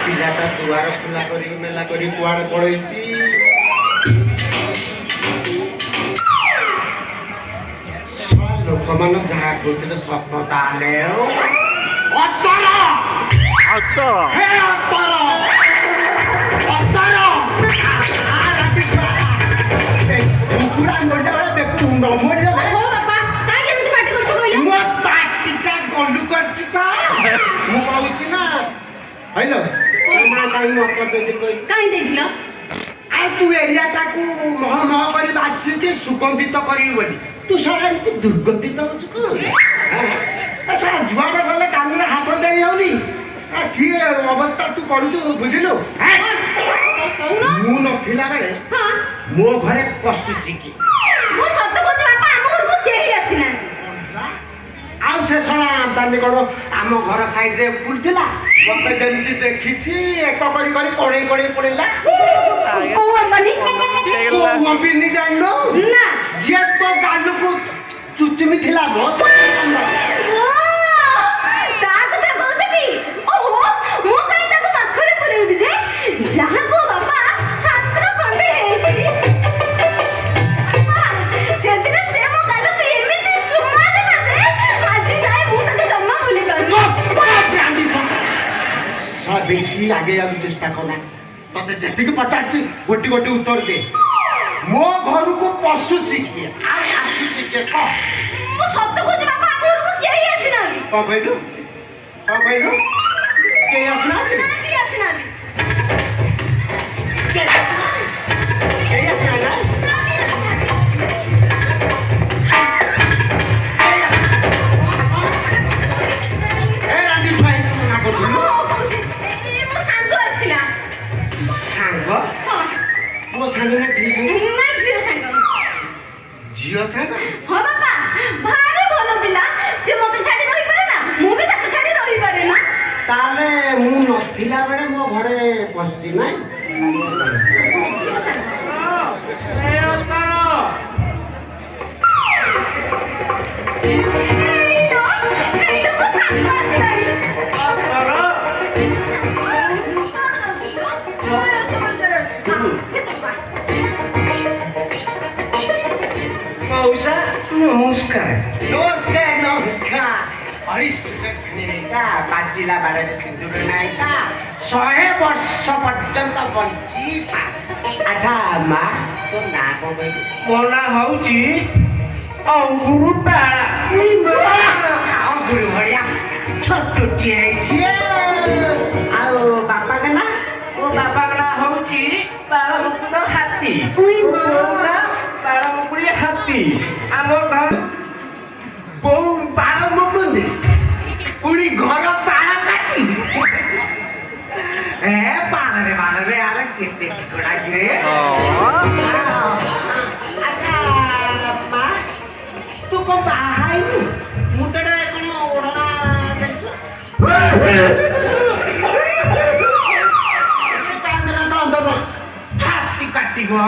ପିଲାଟା ଦୁଆର ଖୋଲା କରି ମେଲା କରି କୁଆଡ଼େ ପଳେଇଛି। ଲୋକମାନେ ଯାହା କହୁଥିଲେ ସତ ତାହେଲେ ଅତର ହେ ଅତର ଅତର କୁକୁଡ଼ା ମରିଯାବେଳେ ଦେଖୁ ମୁଣ୍ଡ ମରିଯାବେ। ମୋ ପାଟିଟା ଗଲୁ କରିଛି ତ ମୁଁ କହୁଛି ନା ହଇଲ ନା କାହିଁ ମତ ଦେଇଥିଲ ଆଉ ତୁ ଏରିଆଟାକୁ ମହ ମହ କରି ବାସିକି ସୁଗନ୍ଧିତ କରିବୁ ବୋଲି ତୁ ସାରା ଏମିତି ଦୁର୍ଗନ୍ଧିତ ହଉଛୁ କଣ ସାରା ଯୁଆଡ଼େ ଗଲେ କାନରେ ହାତ ଦେଇ ହଉନି କିଏ ଅବସ୍ଥା ତୁ କରୁଛୁ ବୁଝିଲୁ। ମୁଁ ନଥିଲା ବେଳେ ମୋ ଘରେ ପଶୁଛି କି ଆଉ ସେ ଶଳା ବାଲିଗଡ଼ ଆମ ଘର ସାଇଡରେ ବୁଲୁଥିଲା ମତେ ଯେମିତି ଦେଖିଛି ଏକ କରି କରି କଡ଼େଇ କଡ଼େଇ ପଡିଲା। ଜାଣିନୁ ଯିଏ ତୋ ଗାଲୁକୁ ଚୁଚୁମି ଥିଲା বেশি আগে যাওয়ার চেষ্টা কর তোতে যেতিকি পচারছি গোটি গোটি উত্তর দে। মো ঘরকু পশুছি কি আর আসুছি কে ক মু সত্য কইছি বাবা আমার ঘরকু কেই আসিনা ক কইলু কে আসনা কে আসিনা কে আসনা না এ রান্দি ছাই না করলু ମୋ ସାଙ୍ଗ ନା ଝିଅ ସାଙ୍ଗ? ଝିଅ ସାଙ୍ଗ? ହଁ ବାପା ଭାରି ଭଲ ପିଲା ସେ ମତେ ଛାଡି ରହିପାରେ ନା ମୁଁ ବି ତାକୁ ଛାଡି ରହିପାରେ ନା। ତାହେଲେ ମୁଁ ନଥିଲା ବେଳେ ମୋ ଘରେ ପଶିଛି ନାଇଁ ଝିଅ ସାଙ୍ଗ नमस्कार नमस्कार नमस्कार बाजिला बाड़े सिंदूर नहीं था 100 वर्ष पर्यंत बंची था। अच्छा माँ तो ना को मो ना हौची अंगुरु बाळा अंगुरु भड़िया छोटुटी है आओ बापा का ना ओ बाबा ना हौची बाळा मुकुंद हाथी बाळा मुकुंद हाथी आम घर बहु बाळ मुकुंद पुरी घर बाळ काटी ए बाळ रे यार केते टिकड़ा रे अच्छा मां तू को बाहाई मुटडा कोन ओडना देछु कांदरा दंदर छाती काटी गो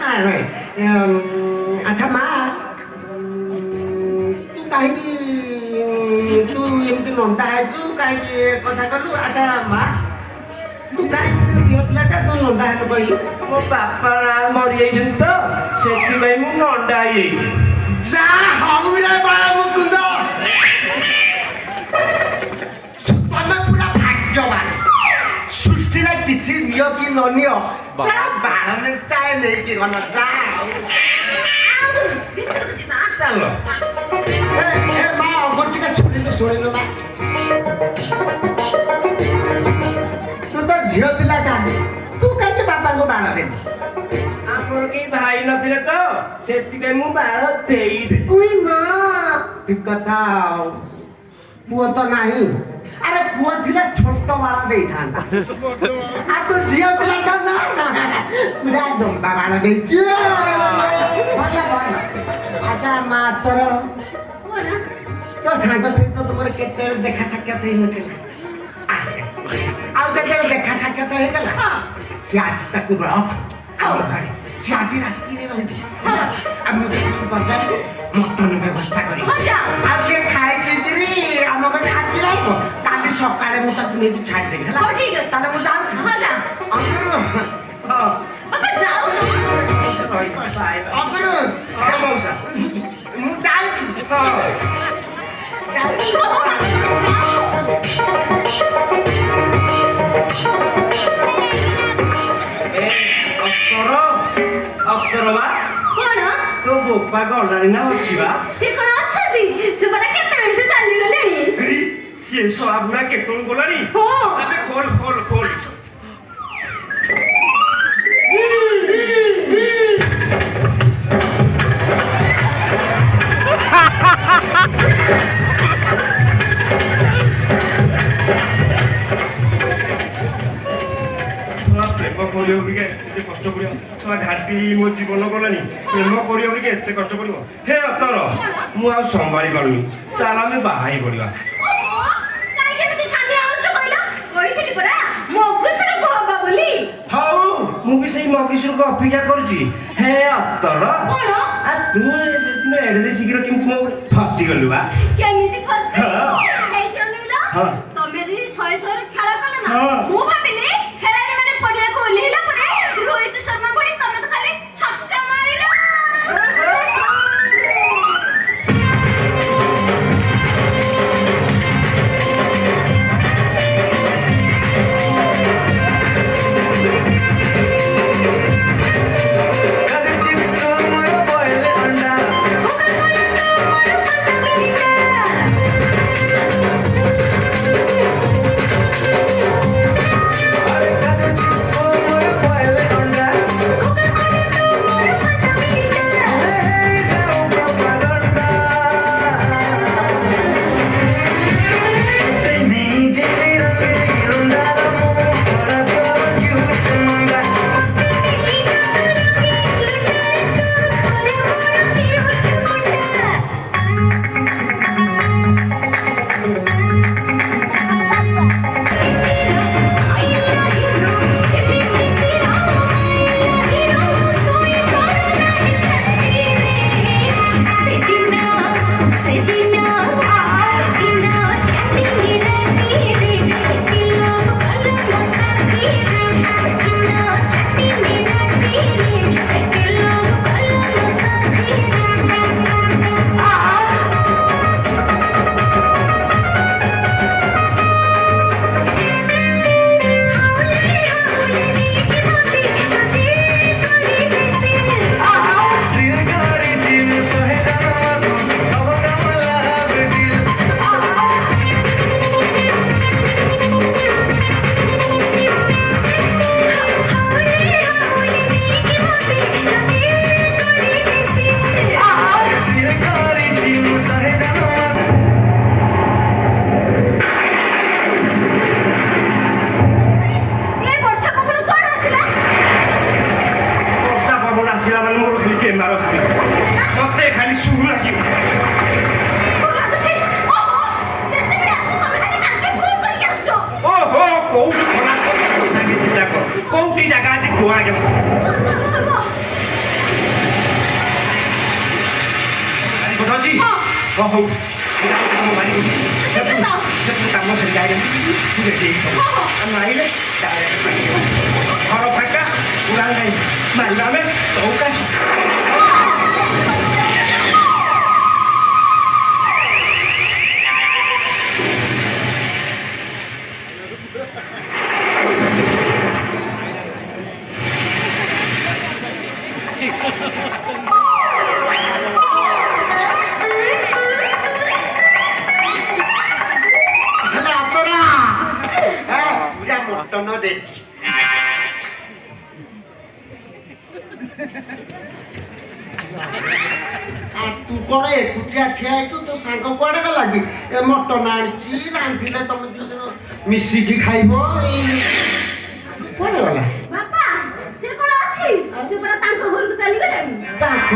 नहीं अच्छा माँ तू कहीं तू एमती नंटा है कहीं कथा कलु। अच्छा माँ तू कहीं झील पिलाटा तो नंटा है कहलु मो बापा मरी जाइछन तो सेति भाई मु नंडा आइ जा हौ रे बाळा मुकुंद तमे पूरा भाग्यवान सृष्टि रे किछि नियो कि न नियो जा बाळ ने चाय नै कि गन जा चलो ए माँ गोटिका सुनिलो बा तू तो झील पिलाटा तू काहे बापा को बाळ दे हमर के भाई नथिले तो सेति भाई मु बाळ देई दे ओई मां ठीक कथा पुओ तो नाही अरे पुओ थिले छोटो बाळ देई थांता आ तू झील पिलाटा ना पूरा दंबा बाळ देइछु भला भला। अच्छा माँ तोर तो सांग सहित तुमर केते देखा साक्षात होई नथिला आ जते देखा साक्षात होई गला से आज तक रख आओ घरे से आज राती रे रही हम बजार मटन व्यवस्था करी हो जा आ से खाए के दिरी हम घरे आज रहबो काली ସକାଳେ ମୁଁ ତାକୁ ନେଇକି ଛାଡ଼ିଦେବି ହେଲା ହଉ ଠିକ ଅଛି। ତାହେଲେ ମୁଁ ଯାଉଛି ହଁ ଯା ଅଙ୍ଗୁରୁ ହଁ ବାପା ଯାଉ ରହିବ ଖାଇବା ଅଙ୍ଗୁରୁ ହଁ ମଉସା ମୁଁ ଯାଉଛି ହଁ ଅକ୍ଟର ବା କଣ ତୋ ବୋପା ଗଲାଣି ନା ଅଛି ବା ସେ କଣ ଅଛନ୍ତି ସେ ପରା କେତେ ମିନିଟ ଚାଲିଗଲେଣି ସିଏ ଶଳା ବୁଢା କେତେବେଳୁ ଗଲାଣି ହଁ ଏବେ ଖୋଲ ଖୋଲ ଖୋଲ ପ୍ରେମ କରିବ ଟିକେ ଏତେ କଷ୍ଟ ପଡ଼ିବ ଶଳା ଘାଟି ମୋ ଜୀବନ ଗଲାଣି ପ୍ରେମ କରିବ ଟିକେ ଏତେ କଷ୍ଟ ପଡ଼ିବ ହେ ଅତର ମୁଁ ଆଉ ସମ୍ଭାଳି ପାରୁନି ଚାଲ ଆମେ ବାହା ହେଇ ପଡ଼ିବା କାହିଁକି ଏମିତି ଛାନିଆ ହଉଛ କହିଲ କହିଥିଲି ପରା ମଗୁସୁରକୁ ହବା ବୋଲି ହଉ ମୁଁ ବି ସେଇ ମଗିସୁରକୁ ଅପେକ୍ଷା କରୁଛି ହେ ଅତର କଣ ଆ ତୁ ସେଦିନ ଏଡ଼େ ଶୀଘ୍ର କେମିତି ମୋ ଫସିଗଲୁ ବା କେମିତି ଫସି ହଁ। ଏଇଠି ଅନେଇଲ ହଁ। ତମେ ଯଦି ଶହେ ଶହେର ଖେଳ କଲେ ନା ହଁ। ମୁଁ ଭାବିଲି ଖେଳାଳି ମାନେ ପଡ଼ିଆକୁ ଓହ୍ଲେଇଲା ପରେ ରୋହିତ ଶର୍ମା ଭଳି ତମେ ତ ଖାଲି ଛକ୍କା ମାରିଲ ମତେ ଖାଲି ସୁରୁ ଲାଗିବ ଓହୋ କୋଉଠି ଖରା କୋଉଠି ଜାଗା ଅଛି କୁହ ଆଗେ ଅଛି ହଉ ହଉ କାମ ସରିଲା ମାରିଲେ ଘର ଫାଙ୍କା ଉଡ଼ା ନାହିଁ ମାରିବା ଆମେ ଚୌକା ମଟନ ରେଡି ତୁ କଣ ଏକୁଟିଆ ଠିଆ ହେଇଛୁ ତୋ ସାଙ୍ଗ କୁଆଡେ ଗଲା କି ଏ ମଟନ ଆଣିଛି ରାନ୍ଧିଲେ ତମେ ଦି ଜଣ ମିଶିକି ଖାଇବ କୁଆଡେ ଗଲା ବାପା ସେ କଣ ଅଛି ସେ ପରା ତାଙ୍କ ଘରକୁ ଚାଲିଗଲେଣି ତାଙ୍କ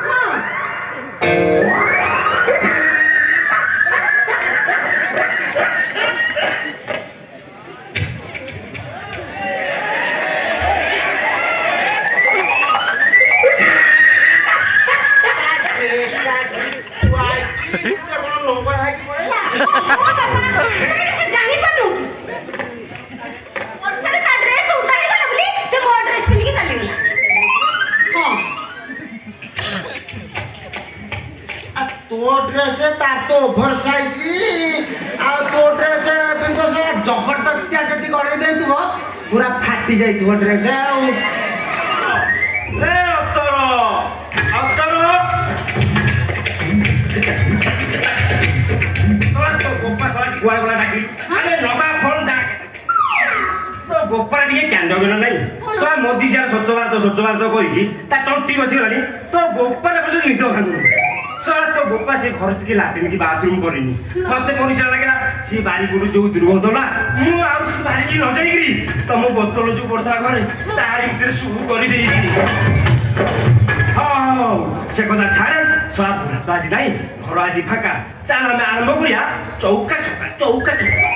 ହଁ ସେ କଣ ଲମ୍ବା ହେଇକି ପଳେଇଲା ବାପା ତମେ କିଛି ଜାଣି ଫାଟି ଯାଇଥିବ ଡ୍ରେସ୍ ଆଉ ଏ ଅତର ଅତର ଶଳା ତୋ ଗୋପା ଶଳା କୁଆଡ଼େ ଗଲା ଡାକିଲୁ ଆରେ ଲଗା ଫୋନ୍ ଡାକ ତୋ ଗୋପାର ଟିକେ କାଣ୍ଡ ଗଲ ନାହିଁ ଶଳା ମୋଦି ସିଆଡ଼େ ସ୍ୱଚ୍ଛ ଭାରତ କହିକି ତା ଟଣ୍ଟି ବସିଗଲାଣି ତୋ ଗୋପାର ପର୍ଯ୍ୟନ୍ତ ନିଦ ଭାଙ୍ଗୁନି ଶଳା ତୋ ଗୋପା ସେ ଘର ଟିକେ ଲାଟ୍ରିନ୍ କି ବାଥରୁମ୍ କରିନି ମତେ ପରିଚୟ ଲାଗିଲା ସେ ବାରି ପଟୁ ଯୋଉ ଦୁର୍ଗନ୍ଧ ନା ମୁଁ ଆଉ ସେ ବାରିକି ନ ଯାଇକିରି ତମ ବୋତଲ ଯୋଉ ପଡିଥିଲା ଘରେ ତାରି ଭିତରେ ସବୁ କରିଦେଇଛି ହଉ ସେ କଥା ଛାଡେ ଶଳା ବୁଢା ତ ଆଜି ନାହିଁ ଘର ଆଜି ଫାଙ୍କା ଚାଲ ଆମେ ଆରମ୍ଭ କରିବା ଚୌକା ଛକା ଚୌକା ଛକା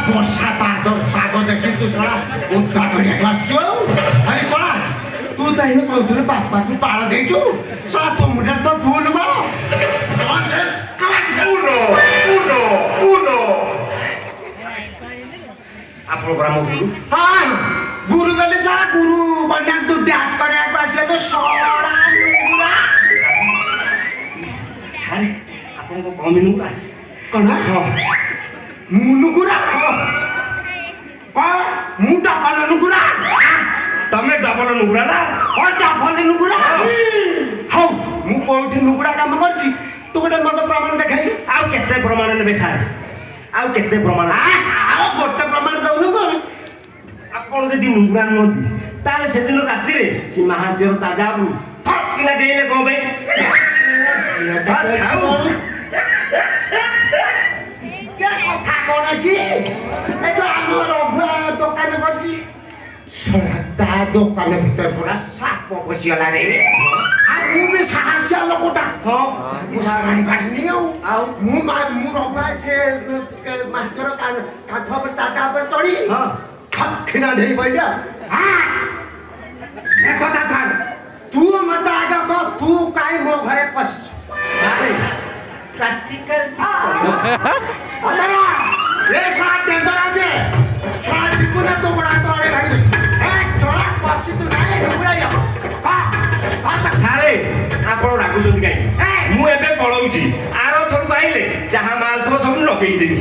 ବର୍ଷା ପାଗ ଦେଖି ତୁ ଶଳା ଉଦ୍ଧା କରିବାକୁ ଆସିଛୁ ଆଉ ଆରେ ଶଳା ତୁ ତ ଏଇନେ କହୁଥିଲୁ ବାପାକୁ ପାଳ ଦେଇଛୁ ଶଳା ତୋ ମୁଣ୍ଡରେ ତ ଭୁଲ କଣ ଆପଣଙ୍କର ଆମ ଗୁରୁ ହଁ ଗୁରୁ ଗଲେ ଶଳା ଗୁରୁ କନ୍ୟା ତୁ ଡ୍ୟାନ୍ସ କରିବାକୁ ଆସିଲେ ତ ଶଳା ସାରେ ଆପଣଙ୍କ କମ ନୁଗୁରା କଣ ହଁ ମୁନୁଗୁରା କଣ ମୁଁ ଡବଲ ନୁଗୁରା ତମେ ଡବଲ ନୁଗୁରା ନା କଣ ଡବଲ ନୁଗୁରା ହଉ ମୁଁ କୋଉଠି ନୁଗୁରା କାମ କରିଛି ତୁ ଗୋଟେ ମତେ ପ୍ରମାଣ ଦେଖାଇଲୁ ଆଉ କେତେ ପ୍ରମାଣ ନେବେ ସାର୍ ଆଉ କେତେ ପ୍ରମାଣ ଆଉ ଗୋଟେ ପ୍ରମାଣ ଦଉନୁ କଣ ଆପଣ ଯଦି ନୁଗୁରା ନୁହନ୍ତି ତାହେଲେ ସେଦିନ ରାତିରେ ସେ ମହାନ୍ତିର ତାଜା ଆବୁ କିନା ଡେଇଲେ କଣ ପାଇଁ ସେ କଥା କଣ କି ଏ ଯୋଉ ଆମ ରଘୁଆ ଦୋକାନ କରିଛି ଶଳା ତା ଦୋକାନ ଭିତରେ ପୁରା ସାପ ପଶିଗଲା ରେ ଆଉ ମୁଁ ବି ସାହସିଆ ଲୋକଟା ହଁ ଜାଣିପାରିନି ଆଉ ମୁଁ ରଘୁଆ ସେ ମାଷ୍ଟର କାନ୍ଥ ଉପରେ ଚାଟା ଉପରେ ଚଢି ହଁ ଠକିନା ଢେଇ ପଇଲା ସେ କଥା ଛାଡ ତୁ ମତେ ଆଗ କହ ତୁ କାହିଁ ମୋ ଘରେ ପଶିଛୁ ସାରେ ପ୍ରାକ୍ଟିକାଲ ଅତରା ଏ ଶଳା ଟେନ୍ଦର আছে ଶଳା ଟିକୁନା ତ ଗୋଡା ତଳେ ଭାଇ ଏ ଶଳା ପଶିଛୁ ନା ଏ নুগুড়াইয়া ସାରେ ଆପଣ ରାଗୁଛନ୍ତି କାହିଁକି ମୁଁ ଏବେ ପଳଉଛି ଆର ଥରକୁ ଆଇଲେ ଯାହା ମାଲ ଥିବ ସବୁ ଲଗେଇ ଦେବି